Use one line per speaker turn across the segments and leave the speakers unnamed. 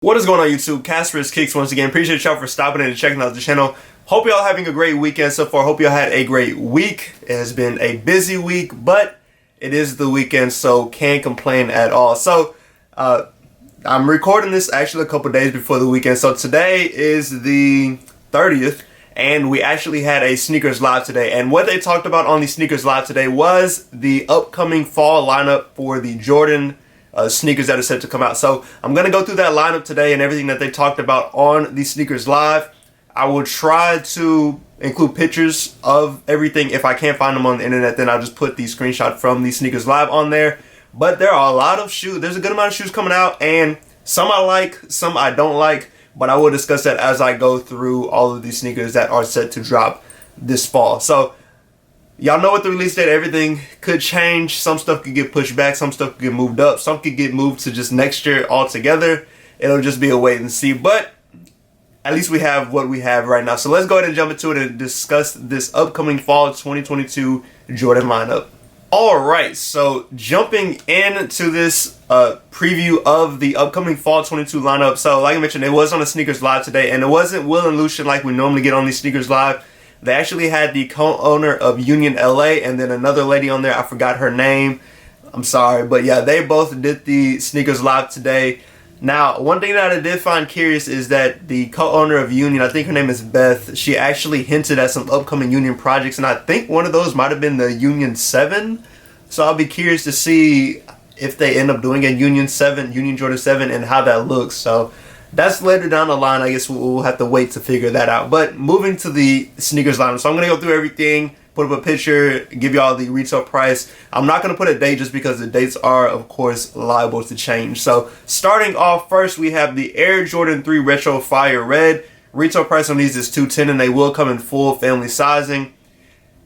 What is going on YouTube? Casper's Kicks once again. Appreciate y'all for stopping in and checking out the channel. Hope y'all having a great weekend so far. Hope y'all had a great week. It has been a busy week, but it is the weekend, so can't complain at all. So I'm recording this actually a couple days before the weekend. So today is the 30th, and we actually had a Sneakers Live today. And what they talked about on the Sneakers Live today was the upcoming fall lineup for the Jordan sneakers that are set to come out. So I'm going to go through that lineup today and everything that they talked about on the Sneakers Live. I will try to include pictures of everything. If I can't find them on the internet, then I'll just put the screenshot from the Sneakers Live on there. But there are a lot of shoes. There's a good amount of shoes coming out, and some I like, some I don't like. But I will discuss that as I go through all of these sneakers that are set to drop this fall. So y'all know with the release date, everything could change. Some stuff could get pushed back. Some stuff could get moved up. Some could get moved to just next year altogether. It'll just be a wait and see. But at least we have what we have right now. So let's go ahead and jump into it and discuss this upcoming fall 2022 Jordan lineup. Alright, so jumping into this preview of the upcoming fall 22 lineup. So like I mentioned, it was on the Sneakers Live today. And it wasn't Will and Lucian like we normally get on these Sneakers Live. They actually had the co-owner of Union LA and then another lady on there. I forgot her name. I'm sorry. But yeah, they both did the Sneakers Live today. Now, one thing that I did find curious is that the co-owner of Union, I think her name is Beth, she actually hinted at some upcoming Union projects. And I think one of those might have been the Union 7. So I'll be curious to see if they end up doing a Union 7, Union Jordan 7, and how that looks. So that's later down the line. I guess we'll have to wait to figure that out. But moving to the sneakers lineup. So I'm going to go through everything, put up a picture, give y'all the retail price. I'm not going to put a date just because the dates are, of course, liable to change. So starting off first, we have the Air Jordan 3 Retro Fire Red. Retail price on these is $210, and they will come in full family sizing.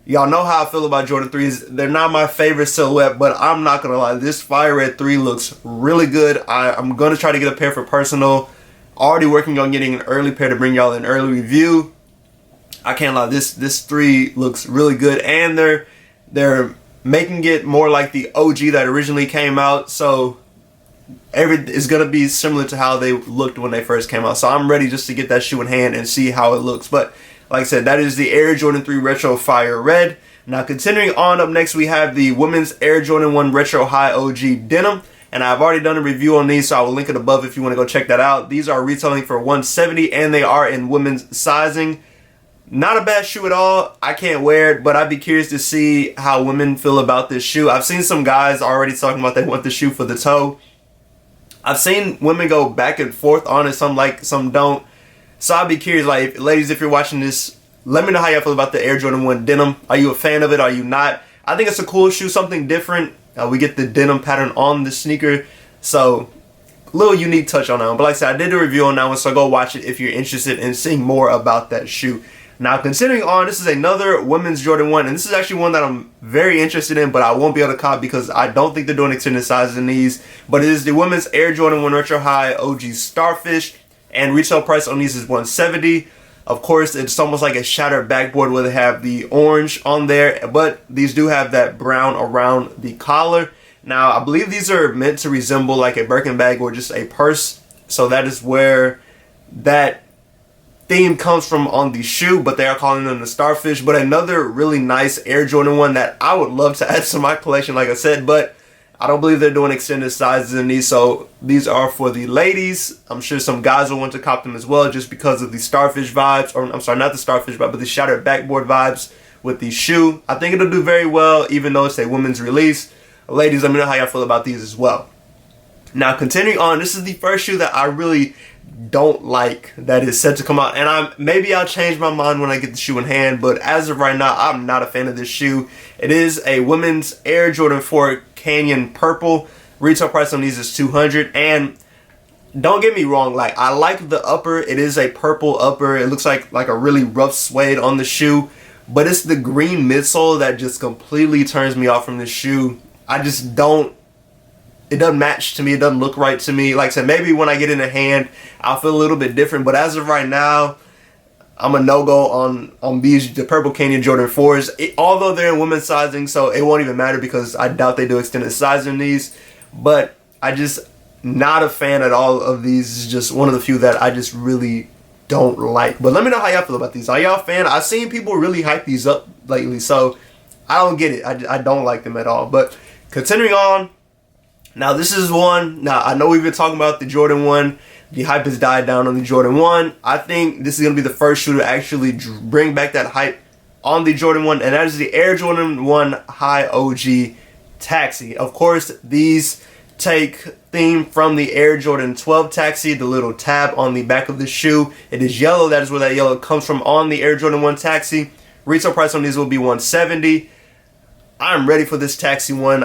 Y'all know how I feel about Jordan 3s. They're not my favorite silhouette, but I'm not going to lie. This Fire Red 3 looks really good. I'm going to try to get a pair for personal. Already working on getting an early pair to bring y'all an early review. I can't lie, this 3 looks really good, and they're making it more like the OG that originally came out. So it's gonna be similar to how they looked when they first came out. So I'm ready just to get that shoe in hand and see how it looks. But like I said, that is the Air Jordan 3 Retro Fire Red. Now continuing on, up next we have the women's Air Jordan 1 Retro High OG Denim. And I've already done a review on these, so I will link it above if you want to go check that out. These are retailing for $170, and they are in women's sizing. Not a bad shoe at all. I can't wear it, but I'd be curious to see how women feel about this shoe. I've seen some guys already talking about they want the shoe for the toe. I've seen women go back and forth on it. Some like, some don't. So I'd be curious, like, ladies, if you're watching this, let me know how y'all feel about the Air Jordan 1 Denim. Are you a fan of it? Are you not? I think it's a cool shoe, something different. We get the denim pattern on the sneaker, so a little unique touch on that one. But like I said, I did a review on that one, so go watch it if you're interested in seeing more about that shoe. Now, continuing on, this is another women's Jordan 1, and this is actually one that I'm very interested in, but I won't be able to cop because I don't think they're doing extended sizes in these. But it is the women's Air Jordan 1 Retro High OG Starfish, and retail price on these is $170. Of course, it's almost like a shattered backboard where they have the orange on there, but these do have that brown around the collar. Now, I believe these are meant to resemble like a Birkin bag or just a purse, so that is where that theme comes from on the shoe, but they are calling them the Starfish. But another really nice Air Jordan 1 that I would love to add to my collection, like I said, but I don't believe they're doing extended sizes in these, so these are for the ladies. I'm sure some guys will want to cop them as well just because of the Starfish vibes, or I'm sorry, not the Starfish vibe, but the shattered backboard vibes with the shoe. I think it'll do very well, even though it's a women's release. Ladies, let me know how y'all feel about these as well. Now, continuing on, this is the first shoe that I really don't like that is set to come out, and maybe I'll change my mind when I get the shoe in hand, but as of right now, I'm not a fan of this shoe. It is a women's Air Jordan 4 Canyon Purple. Retail price on these is $200, and don't get me wrong, like, I like the upper. It is a purple upper. It looks like a really rough suede on the shoe, but it's the green midsole that just completely turns me off from this shoe. I just don't, it doesn't match to me. It doesn't look right to me. Like I said, maybe when I get in the hand, I'll feel a little bit different. But as of right now, I'm a no-go on these, the Purple Canyon Jordan 4s. Although they're in women's sizing, so it won't even matter because I doubt they do extended sizing in these. But I just, not a fan at all of these. This is just one of the few that I just really don't like. But let me know how y'all feel about these. Are y'all a fan? I've seen people really hype these up lately, so I don't get it. I don't like them at all. But continuing on, now this is one. Now I know we've been talking about the Jordan 1. The hype has died down on the Jordan 1. I think this is going to be the first shoe to actually bring back that hype on the Jordan 1, and that is the Air Jordan 1 High OG Taxi. Of course, these take theme from the Air Jordan 12 Taxi, the little tab on the back of the shoe. It is yellow. That is where that yellow comes from on the Air Jordan 1 Taxi. Retail price on these will be $170. I'm ready for this Taxi 1.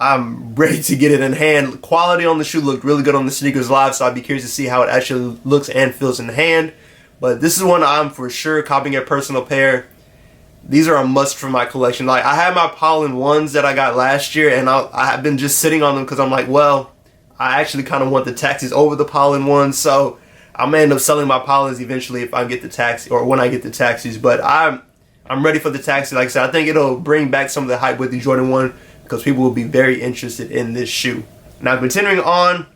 I'm ready to get it in hand. Quality on the shoe looked really good on the Sneakers Live, so I'd be curious to see how it actually looks and feels in hand. But this is one I'm for sure copying a personal pair. These are a must for my collection. Like, I had my Pollen 1s that I got last year, and I've been just sitting on them because I'm like, well, I actually kind of want the Taxis over the Pollen 1s, so I may end up selling my Pollens eventually if I get the Taxi, or when I get the Taxis. But I'm ready for the Taxi. Like I said, I think it'll bring back some of the hype with the Jordan 1, because people will be very interested in this shoe. Now, continuing on,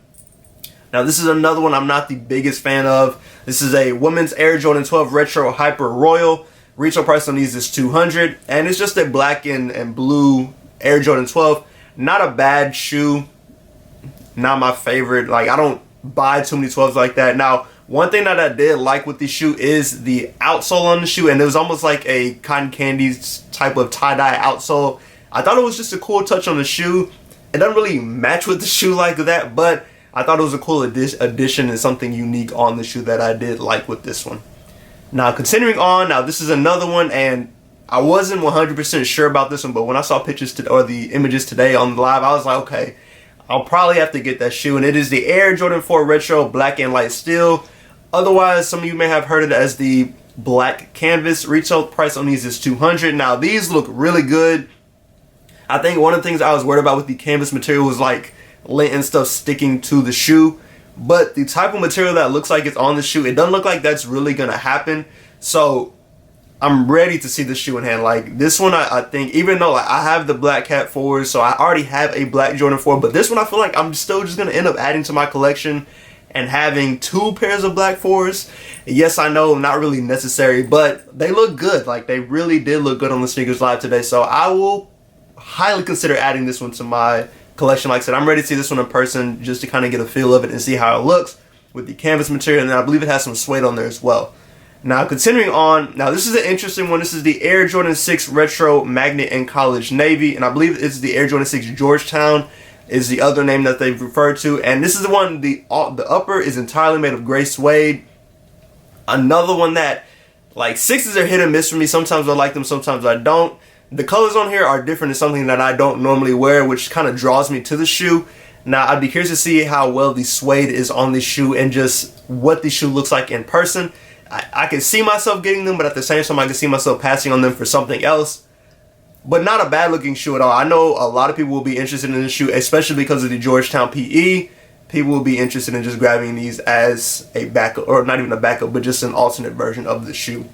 now this is another one I'm not the biggest fan of. This is a women's Air Jordan 12 Retro Hyper Royal. Retail price on these is $200, and it's just a black and blue Air Jordan 12. Not a bad shoe, not my favorite. Like, I don't buy too many 12s like that. Now, one thing that I did like with this shoe is the outsole on the shoe, and it was almost like a cotton candy type of tie-dye outsole. I thought it was just a cool touch on the shoe. It doesn't really match with the shoe like that, but I thought it was a cool addition and something unique on the shoe that I did like with this one. Now, continuing on, now this is another one, and I wasn't 100% sure about this one, but when I saw pictures or the images today on the live, I was like, okay, I'll probably have to get that shoe, and it is the Air Jordan 4 Retro Black and Light Steel. Otherwise, some of you may have heard it as the Black Canvas. Retail price on these is $200. Now, these look really good. I think one of the things I was worried about with the canvas material was like lint and stuff sticking to the shoe. But the type of material that looks like it's on the shoe, it doesn't look like that's really going to happen. So I'm ready to see the shoe in hand. Like this one, I think, even though like, I have the Black Cat 4s, so I already have a Black Jordan 4. But this one, I feel like I'm still just going to end up adding to my collection and having 2 pairs of Black 4s. Yes, I know, not really necessary, but they look good. Like they really did look good on the Sneakers Live today. So I will highly consider adding this one to my collection. Like I said, I'm ready to see this one in person just to kind of get a feel of it and see how it looks with the canvas material, and I believe it has some suede on there as well. Now, continuing on, now this is an interesting one. This is the Air Jordan 6 Retro Magnet in College Navy, and I believe it's the Air Jordan 6 Georgetown is the other name that they've referred to, and this is the one, the upper is entirely made of gray suede. Another one that, like, 6s are hit and miss for me. Sometimes I like them, sometimes I don't. The colors on here are different. It's something that I don't normally wear, which kind of draws me to the shoe. Now, I'd be curious to see how well the suede is on the shoe and just what the shoe looks like in person. I can see myself getting them, but at the same time, I can see myself passing on them for something else. But not a bad looking shoe at all. I know a lot of people will be interested in this shoe, especially because of the Georgetown PE. People will be interested in just grabbing these as a backup, or not even a backup, but just an alternate version of the shoe.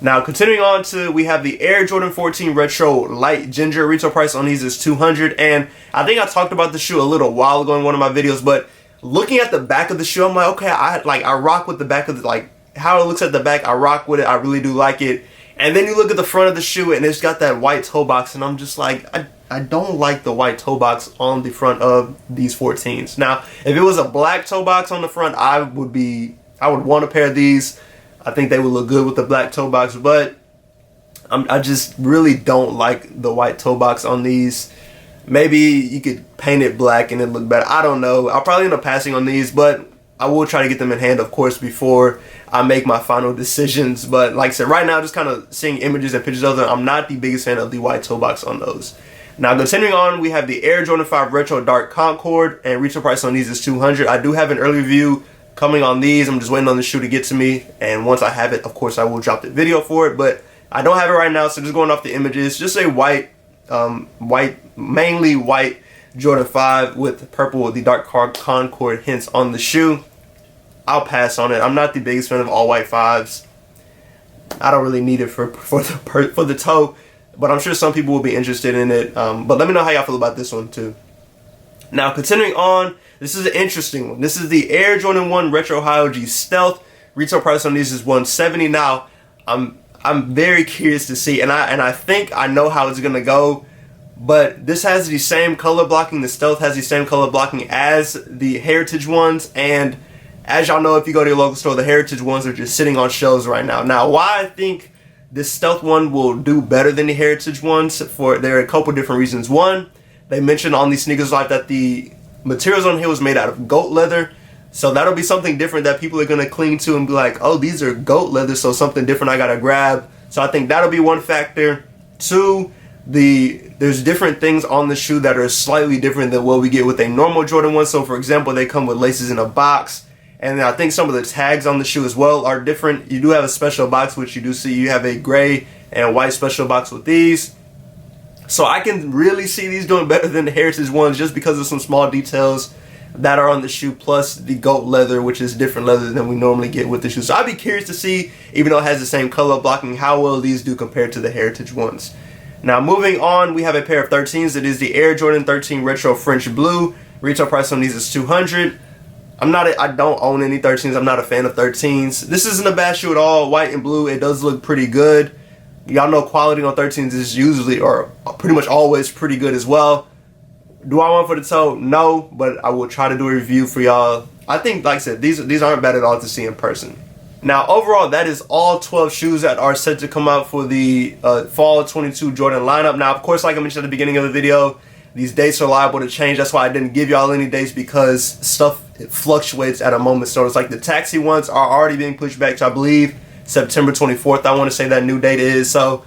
Now, continuing on to, we have the Air Jordan 14 Retro Light Ginger. Retail price on these is $200. And I think I talked about the shoe a little while ago in one of my videos, but looking at the back of the shoe, I'm like, okay, I rock with the back of the, like, how it looks at the back, I rock with it. I really do like it. And then you look at the front of the shoe, and it's got that white toe box, and I'm just like, I don't like the white toe box on the front of these 14s. Now, if it was a black toe box on the front, I would want a pair of these. I think they would look good with the black toe box, but I just really don't like the white toe box on these. Maybe you could paint it black and it'd look better. I don't know. I'll probably end up passing on these, but I will try to get them in hand, of course, before I make my final decisions. But like I said, right now, just kind of seeing images and pictures of them, I'm not the biggest fan of the white toe box on those. Now, continuing on, we have the Air Jordan 5 Retro Dark Concord, and retail price on these is $200. I do have an early review coming on these. I'm just waiting on the shoe to get to me, and once I have it, of course, I will drop the video for it, but I don't have it right now, so just going off the images, just a mainly white Jordan 5 with purple with the Dark Concord hints on the shoe. I'll pass on it. I'm not the biggest fan of all white 5s. I don't really need it for the toe, but I'm sure some people will be interested in it. But let me know how y'all feel about this one too. Now, continuing on, This is an interesting one. This is the Air Jordan 1 Retro High OG Stealth. Retail price on these is $170. Now, I'm very curious to see, and I think I know how it's gonna go. But this has the same color blocking. The Stealth has the same color blocking as the Heritage ones. And as y'all know, if you go to your local store, the Heritage ones are just sitting on shelves right now. Now, why I think this Stealth one will do better than the Heritage ones, there are a couple different reasons. One, they mentioned on the Sneakers Life that the materials on here was made out of goat leather. So that'll be something different that people are going to cling to and be like, oh, these are goat leather, so something different I got to grab. So I think that'll be one factor. Two, there's different things on the shoe that are slightly different than what we get with a normal Jordan 1. So for example, they come with laces in a box, and I think some of the tags on the shoe as well are different. You do have a special box, which you do see. You have a gray and white special box with these. So I can really see these doing better than the Heritage ones just because of some small details that are on the shoe, plus the goat leather, which is different leather than we normally get with the shoe. So I'd be curious to see, even though it has the same color blocking, how well these do compared to the Heritage ones. Now moving on, we have a pair of 13s. It is the Air Jordan 13 Retro French Blue. Retail price on these is $200. I don't own any 13s. I'm not a fan of 13s. This isn't a bad shoe at all. White and blue, it does look pretty good. Y'all know quality on 13s is usually, or pretty much always, pretty good as well. Do I want for the toe? No, but I will try to do a review for y'all. I think, like I said, these aren't bad at all to see in person. Now, overall, that is all 12 shoes that are set to come out for the Fall 22 Jordan lineup. Now, of course, like I mentioned at the beginning of the video, these dates are liable to change. That's why I didn't give y'all any dates, because stuff fluctuates at a moment's notice. Like the taxi ones are already being pushed back to, I believe, September 24th. I want to say that new date is. So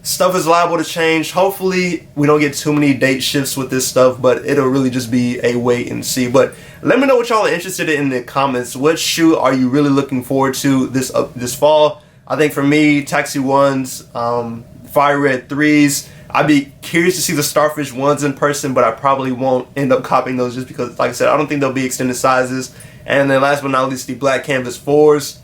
stuff is liable to change. Hopefully we don't get too many date shifts with this stuff, but it'll really just be a wait and see. But let me know what y'all are interested in the comments. What shoe are you really looking forward to this fall? I think for me, Taxi 1s, Fire Red 3s. I'd be curious to see the Starfish 1s in person, but I probably won't end up copying those just because, like I said, I don't think they'll be extended sizes. And then last but not least, the Black Canvas 4s.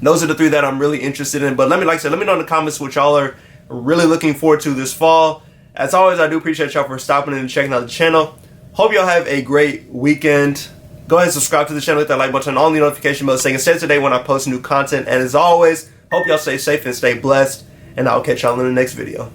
Those are the three that I'm really interested in. But let me know in the comments what y'all are really looking forward to this fall. As always, I do appreciate y'all for stopping in and checking out the channel. Hope y'all have a great weekend. Go ahead and subscribe to the channel, hit that like button, on the notification bell so you can stay today when I post new content. And as always, hope y'all stay safe and stay blessed. And I'll catch y'all in the next video.